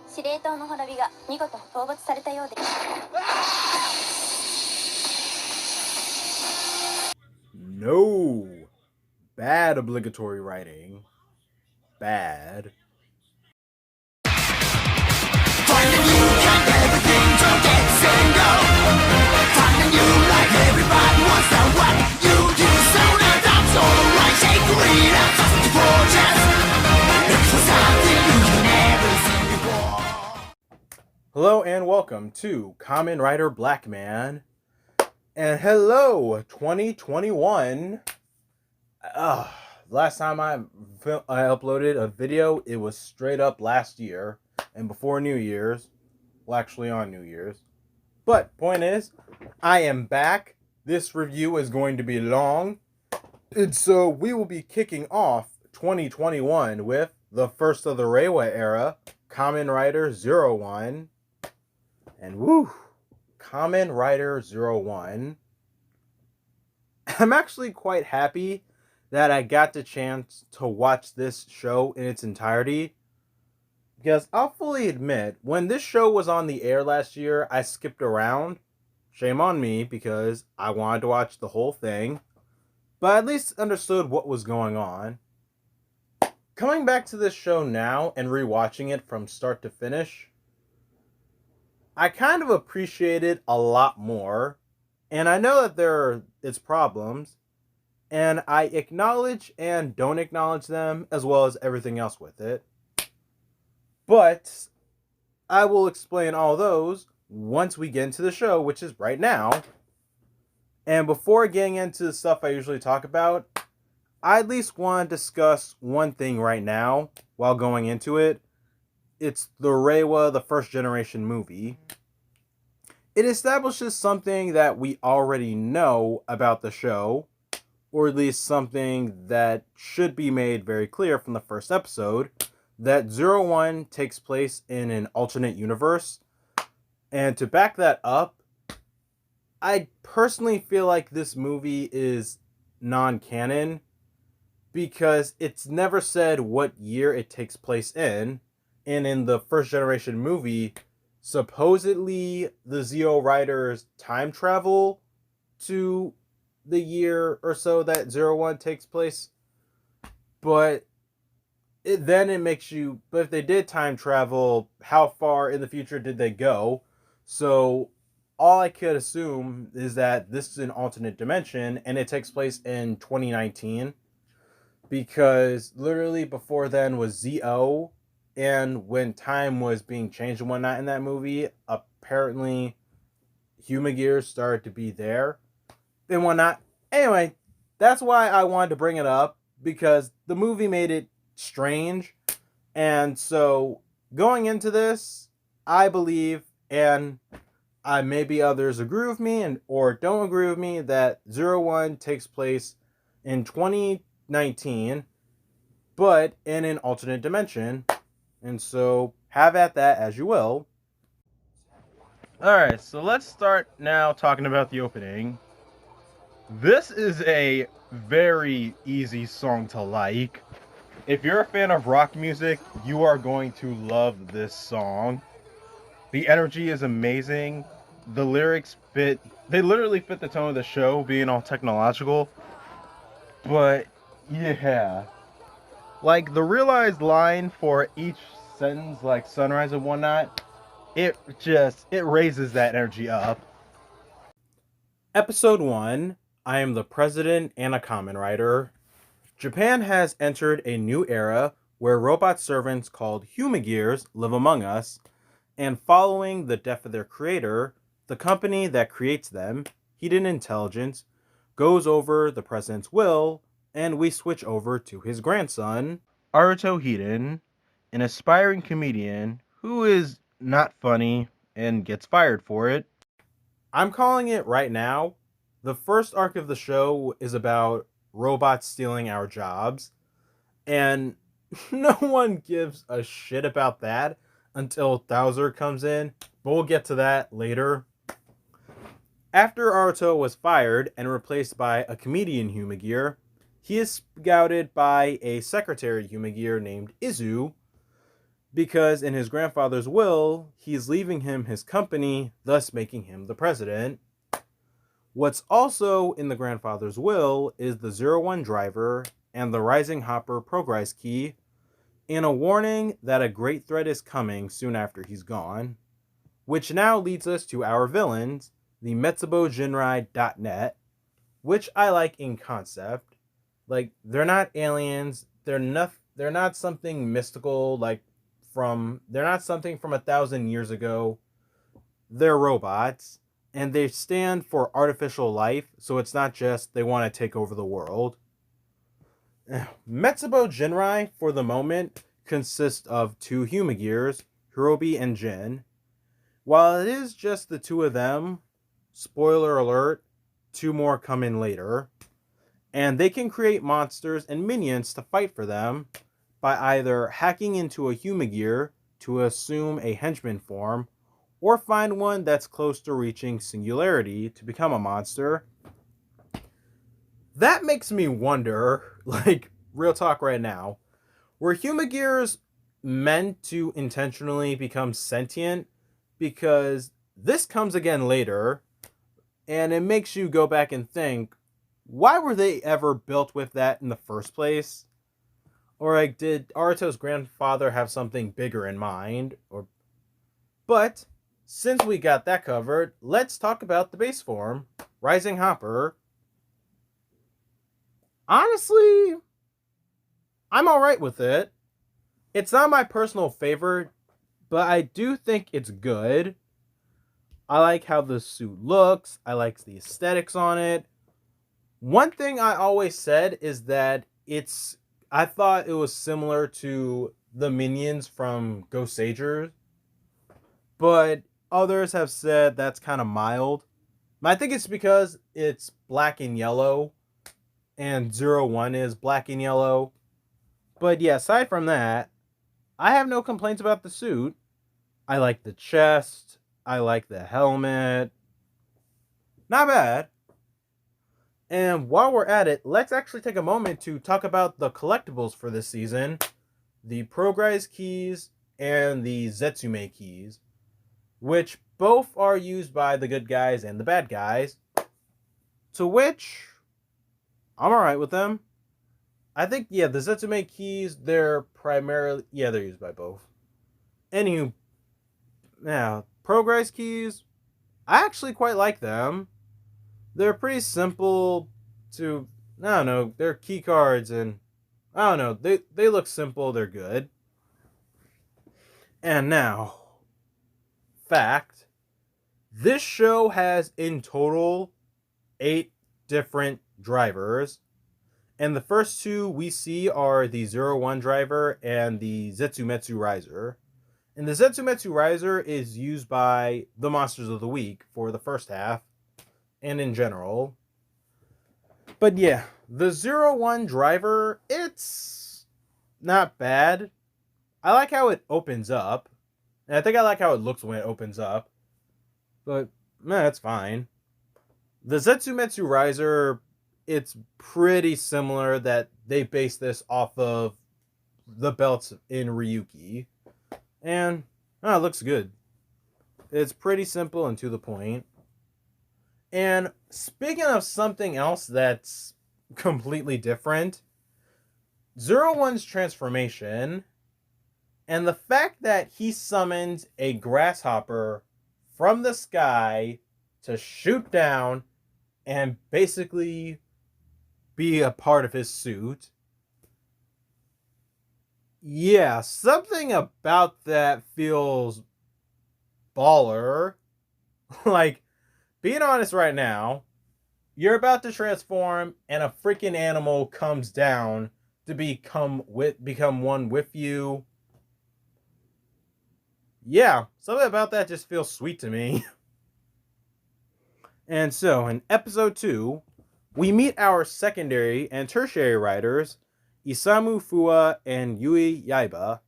司令塔の滅びが見事討伐されたようです。No. Bad obligatory writing. Bad. Finding you can't get everything to get and go. Finding you like everybody wants to what you do. Soon as I'm so right, shake green and sausage gorgeous. It's something you can never see before. Hello and welcome to KamenRider Blackman. And hello, 2021. Last time I uploaded a video, it was straight up last year and before New Year's. Well, actually on New Year's. But point is, I am back. This review is going to be long. And so we will be kicking off 2021 with the first of the Reiwa Era, KamenRider 01. And woo, KamenRider 01. I'm actually quite happy that I got the chance to watch this show in its entirety. Because I'll fully admit, when this show was on the air last year, I skipped around. Shame on me, because I wanted to watch the whole thing. But I at least understood what was going on. Coming back to this show now and rewatching it from start to finish, I kind of appreciate it a lot more. And I know that there are its problems. And I acknowledge and don't acknowledge them, as well as everything else with it. But I will explain all those once we get into the show, which is right now. And before getting into the stuff I usually talk about, I at least want to discuss one thing right now while going into it. It's the Reiwa, the first generation movie. It establishes something that we already know about the show, or at least something that should be made very clear from the first episode, that 01 takes place in an alternate universe. And to back that up, I personally feel like this movie is non-canon because it's never said what year it takes place in. And in the first generation movie, supposedly the Zeo Riders time travel to the year or so that 01 takes place. But then it makes you, but if they did time travel, how far in the future did they go? So all I could assume is that this is an alternate dimension and it takes place in 2019, because literally before then was ZO, and when time was being changed and whatnot in that movie, apparently human gears started to be there and whatnot. Anyway, that's why I wanted to bring it up, because the movie made it strange. And so going into this, I believe, and maybe others agree with me and or don't agree with me, that 01 takes place in 2019, but in an alternate dimension. And so have at that as you will. Alright, so let's start now talking about the opening. This is a very easy song to like. If you're a fan of rock music, you are going to love this song. The energy is amazing. The lyrics they literally fit the tone of the show, being all technological. But yeah, like the realized line for each sentence, like sunrise and whatnot, it raises that energy up. Episode 1, I am the president and a KamenRider. Japan has entered a new era where robot servants called humagears live among us, and following the death of their creator, the company that creates them, Hidden Intelligence, goes over the president's will, and we switch over to his grandson, Aruto Hiden, an aspiring comedian who is not funny and gets fired for it. I'm calling it right now. The first arc of the show is about robots stealing our jobs, and no one gives a shit about that until Thouser comes in, but we'll get to that later. After Aruto was fired and replaced by a comedian humagear, he is scouted by a secretary humagear named Izu, because in his grandfather's will, he's leaving him his company, thus making him the president. What's also in the grandfather's will is the 01 driver and the rising hopper progress key, and a warning that a great threat is coming soon after he's gone, which now leads us to our villains, the metsubojinrai.net, which I like in concept. Like, they're not aliens, they're not something mystical they're not something from 1,000 years ago. They're robots, and they stand for artificial life, so it's not just they want to take over the world. Metsubo Jinrai, for the moment, consists of 2 Humagears, Hirobi and Jin. While it is just the 2 of them, spoiler alert, 2 more come in later, and they can create monsters and minions to fight for them by either hacking into a Humagear to assume a henchman form, or find one that's close to reaching singularity to become a monster. That makes me wonder, like, real talk right now, were Humagears meant to intentionally become sentient? Because this comes again later, and it makes you go back and think, why were they ever built with that in the first place? Or like, did Aruto's grandfather have something bigger in mind? But since we got that covered, let's talk about the base form, Rising Hopper. Honestly, I'm alright with it. It's not my personal favorite, but I do think it's good. I like how the suit looks. I like the aesthetics on it. One thing I always said is that I thought it was similar to the minions from Ghost Sagers, but others have said that's kind of mild. I think it's because it's black and yellow, and 01 is black and yellow. But yeah, aside from that, I have no complaints about the suit. I like the chest. I like the helmet. Not bad. And while we're at it, let's actually take a moment to talk about the collectibles for this season. The Progress keys and the Zetsume keys, which both are used by the good guys and the bad guys. To which, I'm alright with them. I think, the Zetsume keys, they're used by both. Anywho, now, Progress keys, I actually quite like them. They're pretty simple to, I don't know, they're key cards and, I don't know, they look simple, they're good. And now, fact, this show has in total 8 different drivers. And the first 2 we see are the 01 driver and the Zetsumetsu Riser. And the Zetsumetsu Riser is used by the Monsters of the Week for the first half, and in general. But yeah, the 01 driver, it's not bad. I like how it opens up. And I think I like how it looks when it opens up. But, that's fine. The Zetsumetsu Riser, it's pretty similar that they base this off of the belts in Ryuki. And, it looks good. It's pretty simple and to the point. And speaking of something else that's completely different, 01's transformation, and the fact that he summons a grasshopper from the sky to shoot down and basically be a part of his suit. Yeah, something about that feels baller. Like, being honest right now, you're about to transform and a freaking animal comes down to become one with you. Yeah, something about that just feels sweet to me. And so, in episode 2, we meet our secondary and tertiary riders, Isamu Fua and Yui Yaiba,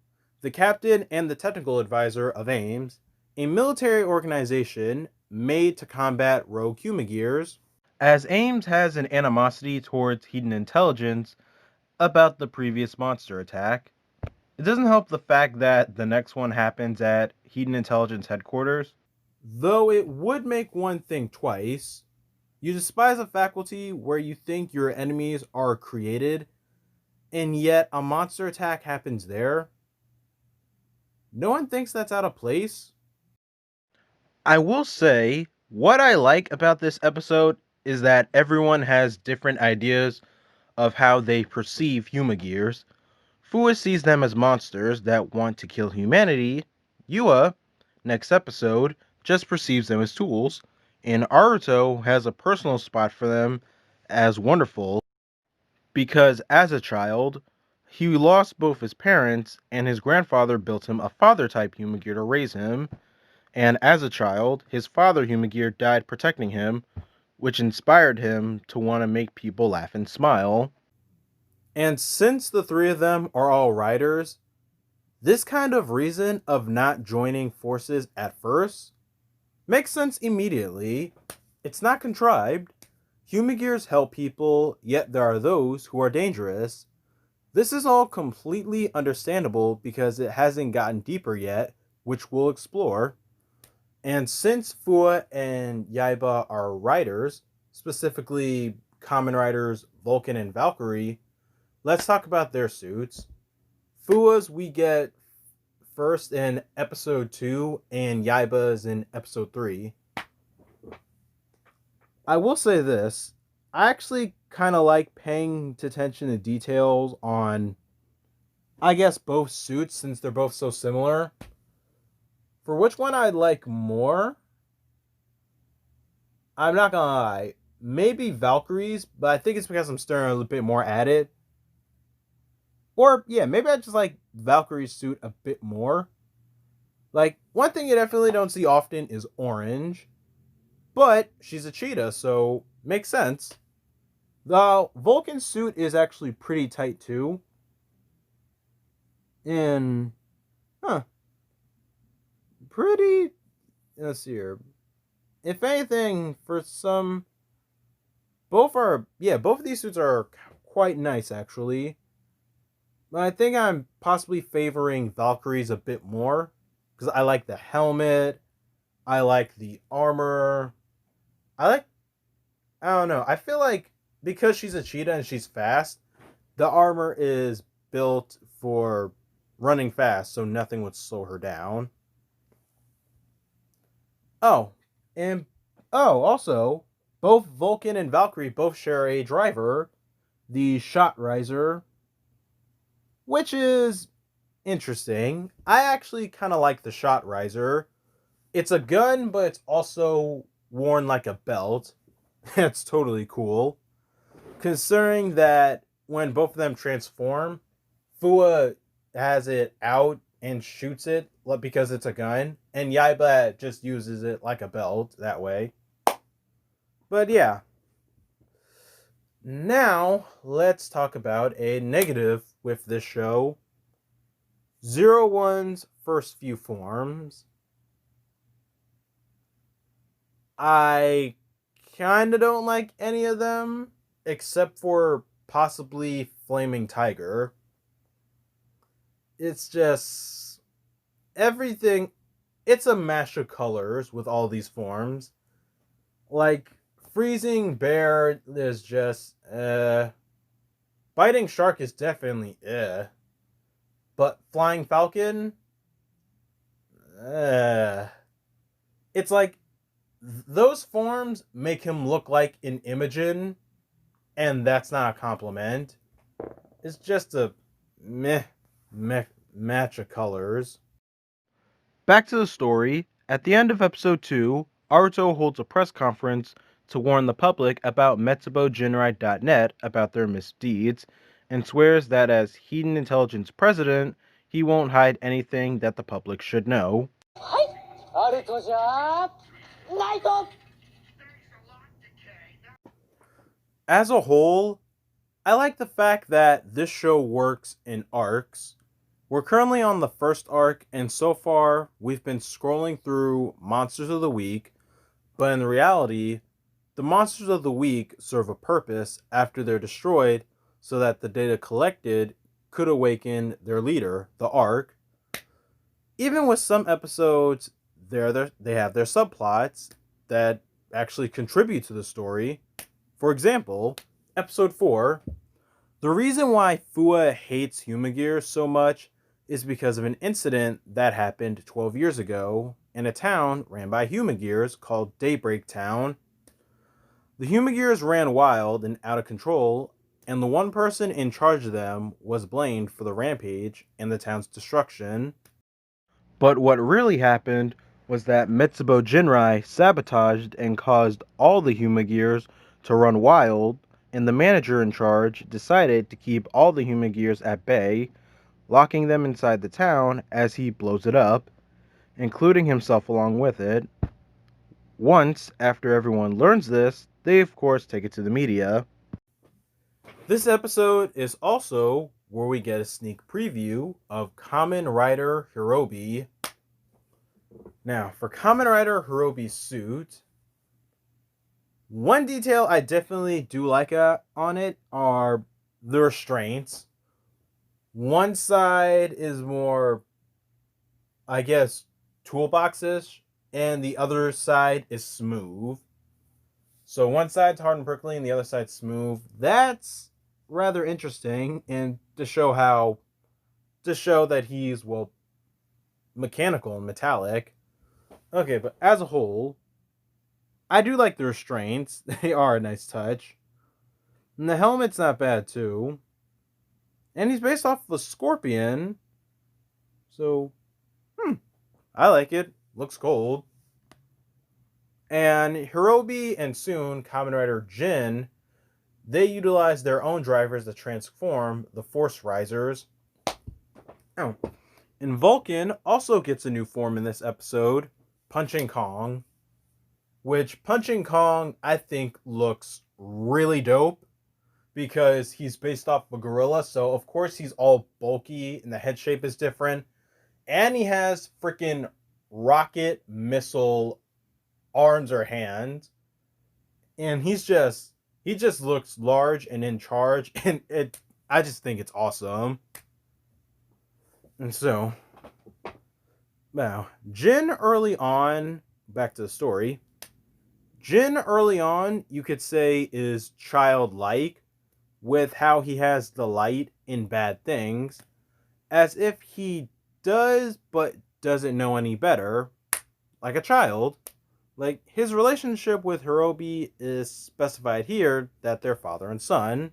the captain and the technical advisor of AIMS, a military organization made to combat rogue Humagears, as AIMS has an animosity towards hidden intelligence about the previous monster attack. It doesn't help the fact that the next one happens at Hidden Intelligence headquarters. Though it would make one think twice. You despise a faculty where you think your enemies are created, and yet a monster attack happens there. No one thinks that's out of place. I will say, what I like about this episode is that everyone has different ideas of how they perceive Humagears. Fua sees them as monsters that want to kill humanity. Yua, next episode, just perceives them as tools. And Aruto has a personal spot for them as wonderful because as a child, he lost both his parents and his grandfather built him a father-type Humagear to raise him. And as a child, his father Humagear died protecting him, which inspired him to want to make people laugh and smile. And since the three of them are all riders, this kind of reason of not joining forces at first makes sense immediately. It's not contrived. Humagears help people, yet there are those who are dangerous. This is all completely understandable because it hasn't gotten deeper yet, which we'll explore. And since Fua and Yaiba are riders, specifically KamenRiders Vulcan and Valkyrie, let's talk about their suits. Fua's we get first in episode 2 and Yaiba's in episode 3. I will say this, I actually kind of like paying attention to details on, I guess, both suits since they're both so similar. For which one I like more, I'm not gonna lie, maybe Valkyrie's, but I think it's because I'm staring a little bit more at it. Or, yeah, maybe I just like Valkyrie's suit a bit more. Like, one thing you definitely don't see often is orange. But she's a cheetah, so makes sense. The Vulcan suit is actually pretty tight too. And, pretty, let's see here. If anything, both of these suits are quite nice actually. But I think I'm possibly favoring Valkyrie's a bit more. Because I like the helmet. I like the armor. I don't know. I feel like because she's a cheetah and she's fast, the armor is built for running fast, so nothing would slow her down. Also, both Vulcan and Valkyrie both share a driver, the Shot Riser, which is interesting. I actually kind of like the Shot Riser. It's a gun, but it's also worn like a belt. That's totally cool. Considering that when both of them transform, Fua has it out and shoots it because it's a gun, and Yaiba just uses it like a belt that way. But yeah. Now, let's talk about a negative with this show. 01's first few forms. I kind of don't like any of them, except for possibly Flaming Tiger. It's just everything. It's a mash of colors with all these forms. Like, Freezing Bear is just, Biting Shark is definitely, But Flying Falcon, It's like, those forms make him look like an Imogen, and that's not a compliment. It's just a match of colors. Back to the story. At the end of episode 2, Aruto holds a press conference to warn the public about MetsuboJinrai.net about their misdeeds, and swears that as Hidden Intelligence president, he won't hide anything that the public should know. As a whole, I like the fact that this show works in arcs. We're currently on the first arc, and so far, we've been scrolling through Monsters of the Week, but in reality, the Monsters of the Week serve a purpose after they're destroyed so that the data collected could awaken their leader, the Ark. Even with some episodes, they have their subplots that actually contribute to the story. For example, episode 4, the reason why Fua hates Humagears so much is because of an incident that happened 12 years ago in a town ran by Humagears called Daybreak Town. The Humagears ran wild and out of control, and the one person in charge of them was blamed for the rampage and the town's destruction. But what really happened was that Metsubo Jinrai sabotaged and caused all the Humagears to run wild, and the manager in charge decided to keep all the Humagears at bay, locking them inside the town as he blows it up, including himself along with it. Once, after everyone learns this, they of course take it to the media. This episode is also where we get a sneak preview of KamenRider Hirobi. Now, for KamenRider Hirobi's suit, one detail I definitely do like on it are the restraints. One side is more, I guess, toolbox-ish, and the other side is smooth. So one side's hard and prickly and the other side's smooth. That's rather interesting, and to show that he's, well, mechanical and metallic. Okay, but as a whole, I do like the restraints. They are a nice touch. And the helmet's not bad too. And he's based off of a scorpion. So, I like it. Looks cool. And Hirobi and soon KamenRider Jin, they utilize their own drivers to transform the Force Risers. Oh. And Vulcan also gets a new form in this episode, Punching Kong. Which Punching Kong, I think, looks really dope. Because he's based off of a gorilla, so of course he's all bulky and the head shape is different. And he has freaking rocket missile arms or hands. And he just looks large and in charge, and I just think it's awesome. And so, now, Jin early on, back to the story. Jin early on, you could say, is childlike with how he has the light in bad things, as if he does but doesn't know any better, like a child. Like, his relationship with Hirobi is specified here that they're father and son.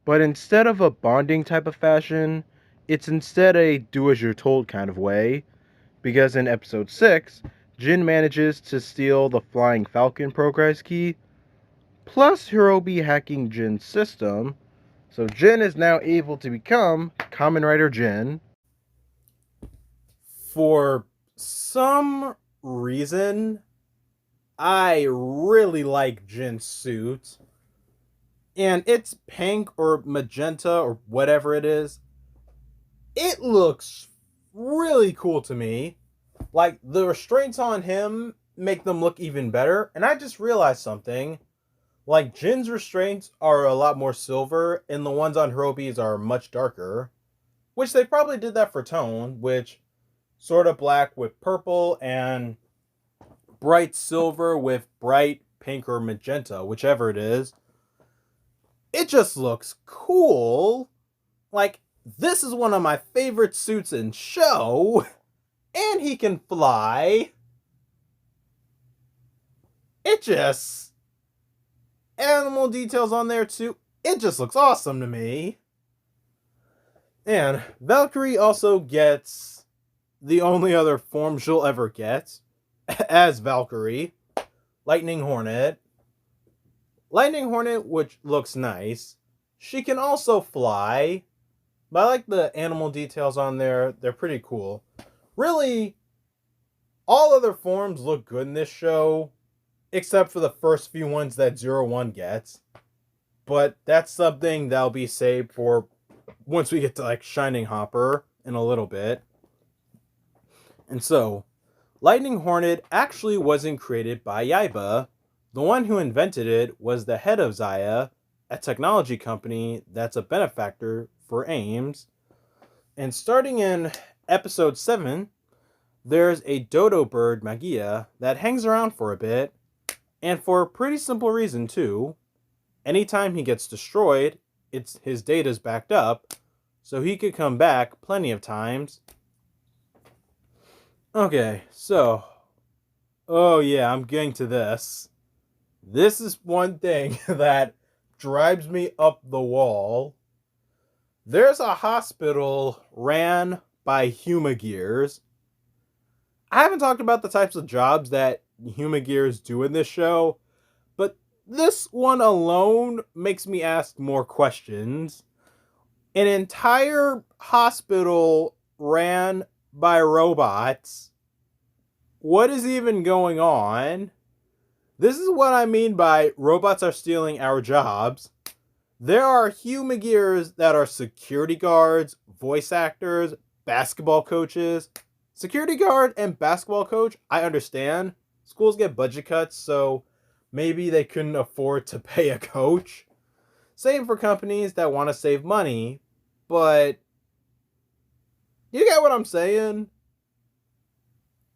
But instead of a bonding type of fashion, it's instead a do-as-you're-told kind of way, because in episode 6, Jin manages to steal the Flying Falcon progress key, plus Hirobi hacking Jin's system, so Jin is now able to become KamenRider Jin. For some reason, I really like Jin's suit. And it's pink or magenta or whatever it is. It looks really cool to me. Like, the restraints on him make them look even better. And I just realized something. Like, Jin's restraints are a lot more silver, and the ones on Hirobi's are much darker. Which they probably did that for tone, which sort of black with purple and bright silver with bright pink or magenta, whichever it is. It just looks cool. Like, this is one of my favorite suits in show, and he can fly. It just... animal details on there too. It just looks awesome to me. And Valkyrie also gets the only other form she'll ever get as Valkyrie, Lightning Hornet. Lightning Hornet, which looks nice. She can also fly. But I like the animal details on there. They're pretty cool. Really, all other forms look good in this show, except for the first few ones that 01 gets. But that's something that'll be saved for once we get to, like, Shining Hopper in a little bit. And so, Lightning Hornet actually wasn't created by Yaiba. The one who invented it was the head of Zaya, a technology company that's a benefactor for AIMS. And starting in episode 7, there's a dodo bird, Magia, that hangs around for a bit, and for a pretty simple reason too. Anytime he gets destroyed, his data's backed up, so he could come back plenty of times. Okay, so... Oh yeah, I'm getting to this. This is one thing that drives me up the wall. There's a hospital ran by Humagears. I haven't talked about the types of jobs that Humagears do in this show, but this one alone makes me ask more questions. An entire hospital ran by robots. What is even going on? This is what I mean by robots are stealing our jobs. There are Humagears that are security guards, voice actors, basketball coaches. Security guard and basketball coach, I understand. Schools get budget cuts, so maybe they couldn't afford to pay a coach. Same for companies that want to save money, but you get what I'm saying?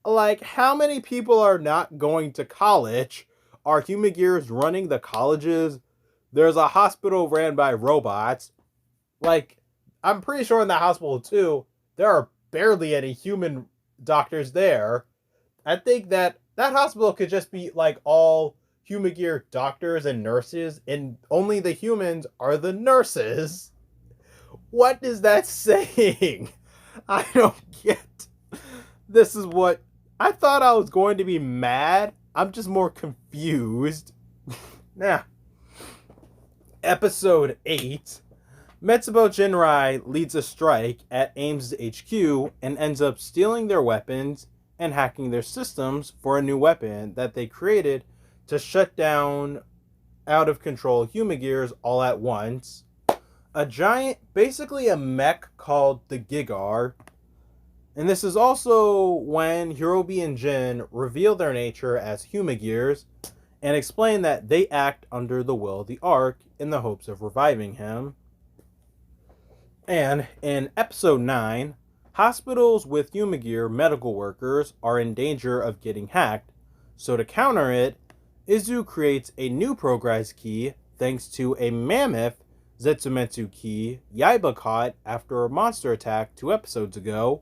Like, how many people are not going to college? Are Humagears running the colleges? There's a hospital ran by robots. Like, I'm pretty sure in that hospital too, there are barely any human doctors there. I think that hospital could just be like all Humagear doctors and nurses, and only the humans are the nurses. What is that saying? I don't get. This is what I thought I was going to be mad. I'm just more confused. Nah. Episode 8. Metsubo Jinrai leads a strike at Ames' HQ and ends up stealing their weapons and hacking their systems for a new weapon that they created to shut down out of control Humagears all at once. A giant, basically a mech called the Gigar. And this is also when Hirobi and Jin reveal their nature as Humagears and explain that they act under the will of the Ark in the hopes of reviving him. And in episode 9, hospitals with Humagear medical workers are in danger of getting hacked, so to counter it, Izu creates a new progress key thanks to a mammoth Zetsumetsu key Yaiba caught after a monster attack 2 episodes ago,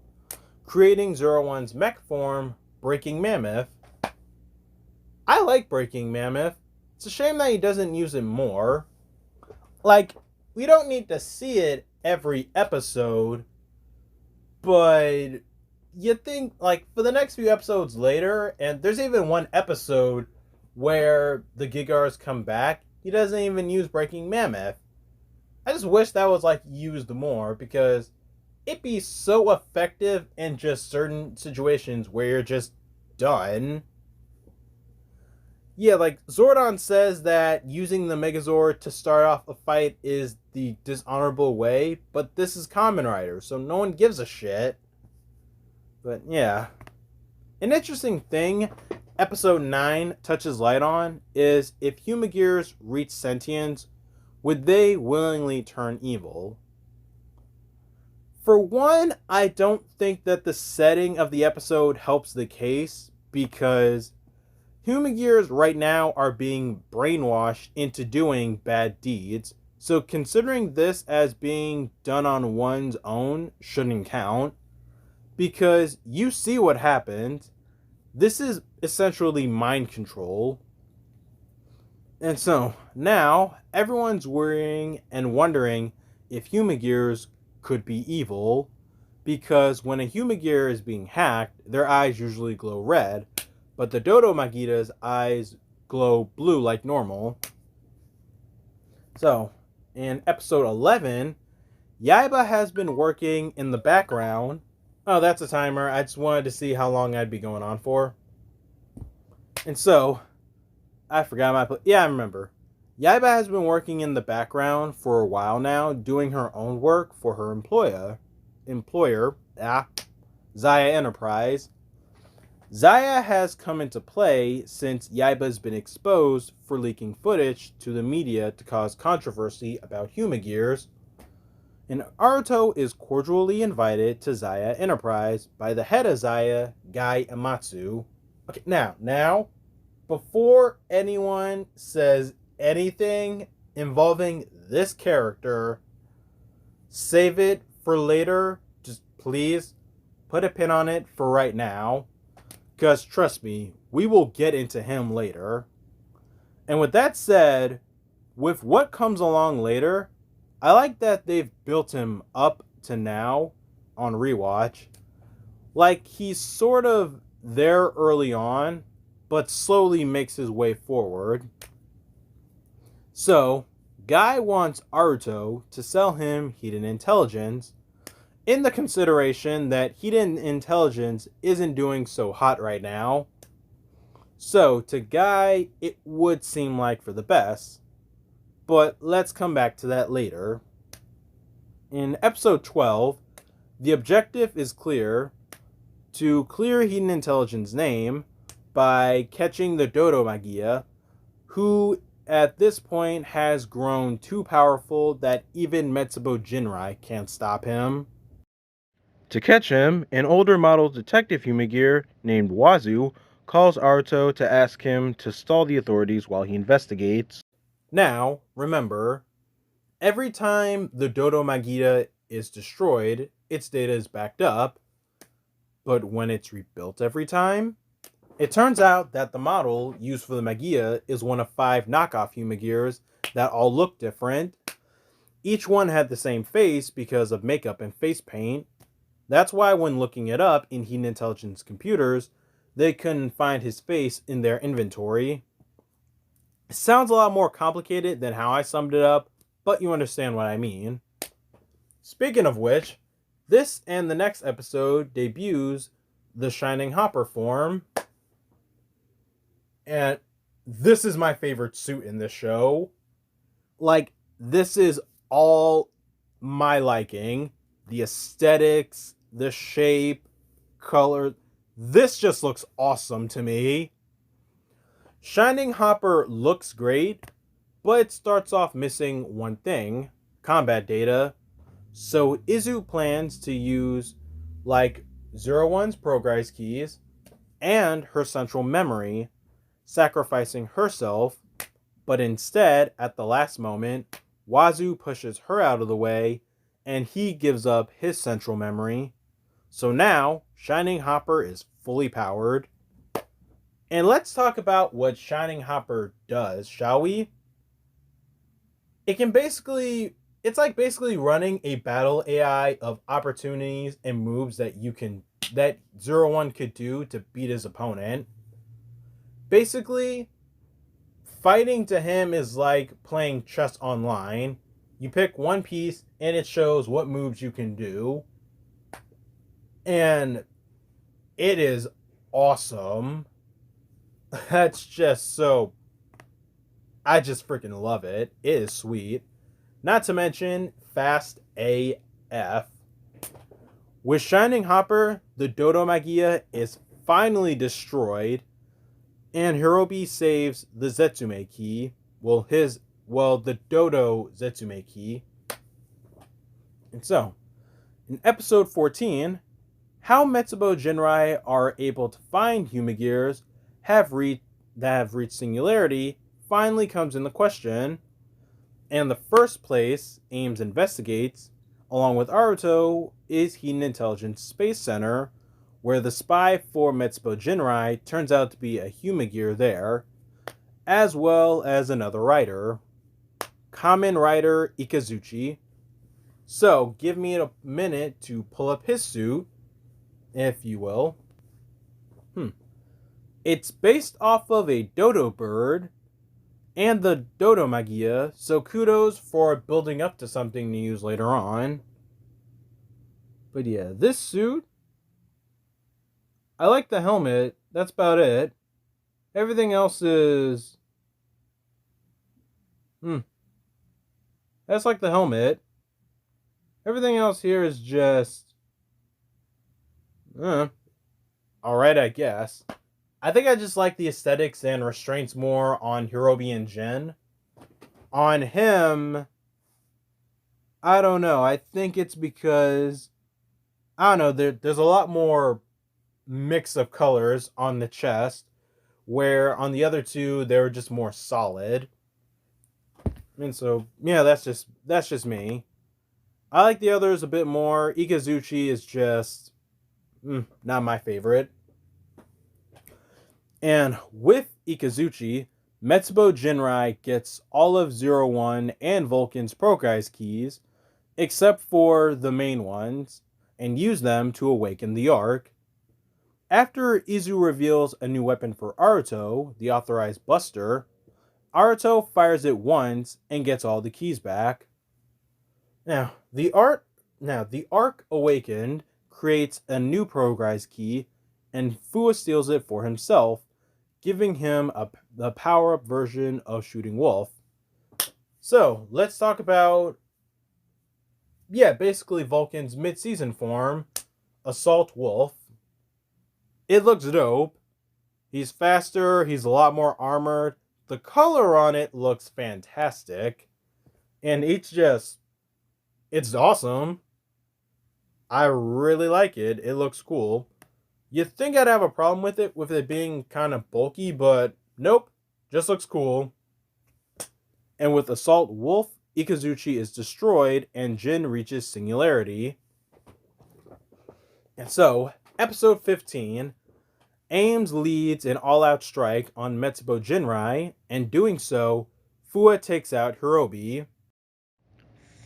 creating 01's mech form, Breaking Mammoth. I like Breaking Mammoth. It's a shame that he doesn't use it more. Like, we don't need to see it every episode, but you think, like, for the next few episodes later, and there's even one episode where the Gigars come back, he doesn't even use Breaking Mammoth. I just wish that was, like, used more, because it'd be so effective in just certain situations where you're just done. Yeah, like, Zordon says that using the Megazord to start off a fight is the dishonorable way, but this is KamenRider, so no one gives a shit. But, yeah. An interesting thing episode 9 touches light on is if Humagears reach sentience, would they willingly turn evil? For one, I don't think that the setting of the episode helps the case, because Humagears right now are being brainwashed into doing bad deeds, so considering this as being done on one's own shouldn't count, because you see what happened. This is essentially mind control. And so, now, everyone's worrying and wondering if Humagears could be evil, because when a Humagear is being hacked, their eyes usually glow red, but the Dodo Magita's eyes glow blue like normal. So, in episode 11, Yaiba has been working in the background. Oh, that's a timer. I just wanted to see how long I'd be going on for. And so, I forgot yeah, I remember. Yaiba has been working in the background for a while now, doing her own work for her employer, Zaya Enterprise. Zaya has come into play since Yaiba's been exposed for leaking footage to the media to cause controversy about Humagears. And Aruto is cordially invited to Zaya Enterprise by the head of Zaya, Guy Amatsu. Okay, now, before anyone says anything involving this character, save it for later. Just please put a pin on it for right now. Because trust me, we will get into him later. And with that said, with what comes along later, I like that they've built him up to now on rewatch. Like he's sort of there early on, but slowly makes his way forward. So, Guy wants Aruto to sell him Hidden Intelligence in the consideration that Hidden Intelligence isn't doing so hot right now. So, to Guy, it would seem like for the best. But let's come back to that later. In episode 12, the objective is clear: to clear Hidden Intelligence's name by catching the Dodo Magia, who at this point has grown too powerful that even Metsubo Jinrai can't stop him. To catch him, an older model detective Humagear named Wazu calls Aruto to ask him to stall the authorities while he investigates. Now, remember, every time the Dodo Magia is destroyed, its data is backed up, but when it's rebuilt every time, it turns out that the model used for the Magia is one of 5 knockoff Humagears that all look different. Each one had the same face because of makeup and face paint. That's why when looking it up in Hidden Intelligence computers, they couldn't find his face in their inventory. It sounds a lot more complicated than how I summed it up, but you understand what I mean. Speaking of which, this and the next episode debuts the Shining Hopper form. And this is my favorite suit in this show. Like, this is all my liking. The aesthetics, the shape, color. This just looks awesome to me. Shining Hopper looks great, but it starts off missing one thing: combat data. So Izu plans to use like 01's progress keys and her central memory, sacrificing herself, but instead, at the last moment, Wazu pushes her out of the way and he gives up his central memory. So now, Shining Hopper is fully powered. And let's talk about what Shining Hopper does, shall we? It's like basically running a battle AI of opportunities and moves that 01 could do to beat his opponent. Basically, fighting to him is like playing chess online. You pick one piece and it shows what moves you can do. And it is awesome. That's just so... I just freaking love it. It is sweet. Not to mention, fast AF. With Shining Hopper, the Dodo Magia is finally destroyed, and Hirobi saves the Zetsume key. The Dodo Zetsume key. And so, in episode 14, how Metsubo Jinrai are able to find Humagears that have reached singularity finally comes into question, and the first place Ames investigates, along with Aruto, is Hidden Intelligence Space Center, where the spy for Metsubo Jinrai turns out to be a Humagear there, as well as another writer, KamenRider Ikazuchi. So, give me a minute to pull up his suit, if you will. It's based off of a dodo bird and the Dodo Magia, so kudos for building up to something to use later on. But yeah, this suit, I like the helmet, that's about it. Everything else is... That's like the helmet. Everything else here is just... Alright, I guess. I think I just like the aesthetics and restraints more on Hirobi and Jin. On him, I don't know. I think it's because, I don't know, there's a lot more mix of colors on the chest, where on the other two, they were just more solid. And so, yeah, that's just me. I like the others a bit more. Ikazuchi is just not my favorite. And with Ikazuchi, Metsubo Jinrai gets all of 01 and Vulcan's Progrise keys, except for the main ones, and use them to awaken the Arc. After Izu reveals a new weapon for Aruto, the authorized Buster, Aruto fires it once and gets all the keys back. Now, the Arc awakened creates a new Progrise key, and Fua steals it for himself, giving him a power-up version of Shooting Wolf. So, let's talk about, basically Vulcan's mid-season form, Assault Wolf. It looks dope. He's faster, he's a lot more armored. The color on it looks fantastic. And it's awesome. I really like it. It looks cool. You'd think I'd have a problem with it being kind of bulky, but nope. Just looks cool. And with Assault Wolf, Ikazuchi is destroyed and Jin reaches Singularity. And so, episode 15, Ames leads an all-out strike on Metsubo Jinrai, and doing so, Fua takes out Hirobi.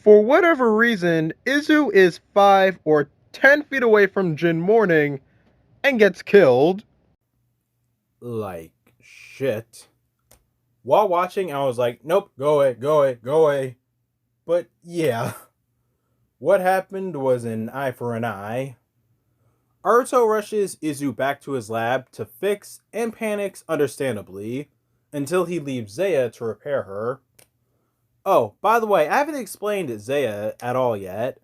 For whatever reason, Izu is 5 or 10 feet away from Jin Morning and gets killed. Like shit. While watching, I was like, nope, go away, go away, go away. But yeah, what happened was an eye for an eye. Aruto rushes Izu back to his lab to fix and panics understandably until he leaves Zeya to repair her. Oh, by the way, I haven't explained Zeya at all yet.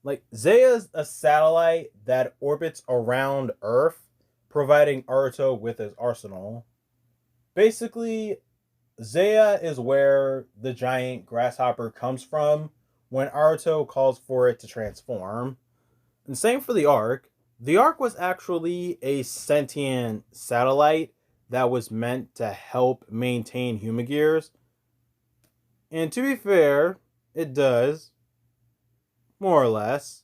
Like, Zeya's a satellite that orbits around Earth, providing Aruto with his arsenal. Basically, Zeya is where the giant grasshopper comes from when Aruto calls for it to transform. And same for the Arc. The Arc was actually a sentient satellite that was meant to help maintain Humagears. And to be fair, it does. More or less.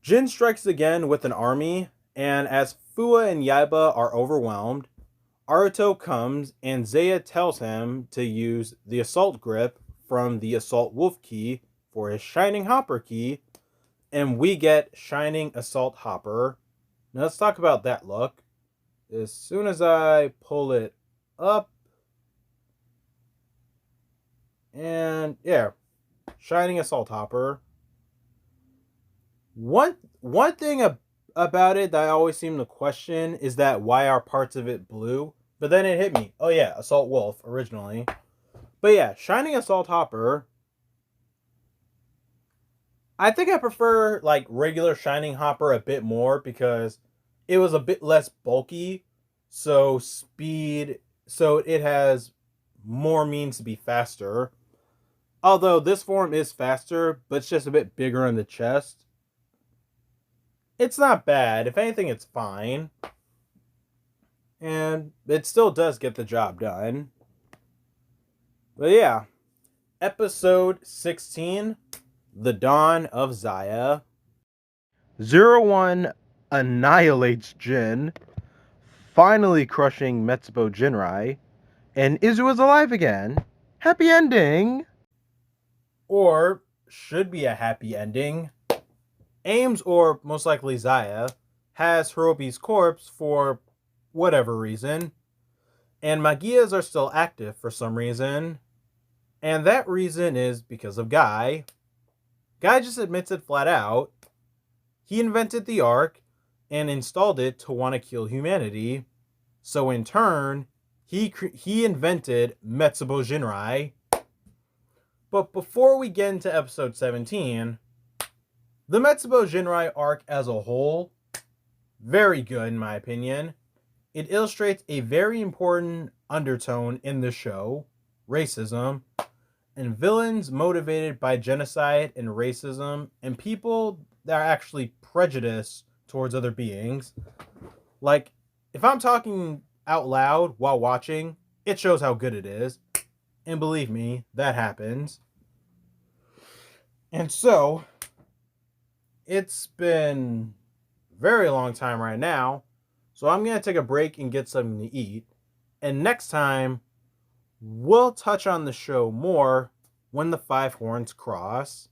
Jin strikes again with an army, and as Fua and Yaiba are overwhelmed, Aruto comes and Zeya tells him to use the Assault Grip from the Assault Wolf key for his Shining Hopper key, and we get Shining Assault Hopper. Now let's talk about that look. As soon as I pull it up, and yeah, Shining Assault Hopper. One thing about it that I always seem to question is that why are parts of it blue? But then it hit me. Oh yeah, Assault Wolf originally. But yeah, Shining Assault Hopper. I think I prefer like regular Shining Hopper a bit more because it was a bit less bulky. So it has more means to be faster. Although this form is faster, but it's just a bit bigger in the chest. It's not bad. If anything, it's fine. And it still does get the job done. But yeah. Episode 16, The Dawn of Zaya. 01 annihilates Jin, finally crushing Metsubo Jinrai, and Izu is alive again. Happy ending! Or should be a happy ending. Ames, or most likely Zaya, has Hirobi's corpse for whatever reason, and Magias are still active for some reason, and that reason is because of Guy. Guy just admits it flat out. He invented the Arc and installed it to want to kill humanity, so in turn, he invented Metsubo Jinrai. But before we get into episode 17, the Metsubo Jinrai arc as a whole, very good in my opinion. It illustrates a very important undertone in the show, racism, and villains motivated by genocide and racism, and people that are actually prejudiced towards other beings. Like, if I'm talking out loud while watching, it shows how good it is. And believe me, that happens. And so, it's been a very long time right now, so I'm going to take a break and get something to eat. And next time, we'll touch on the show more when the five horns cross.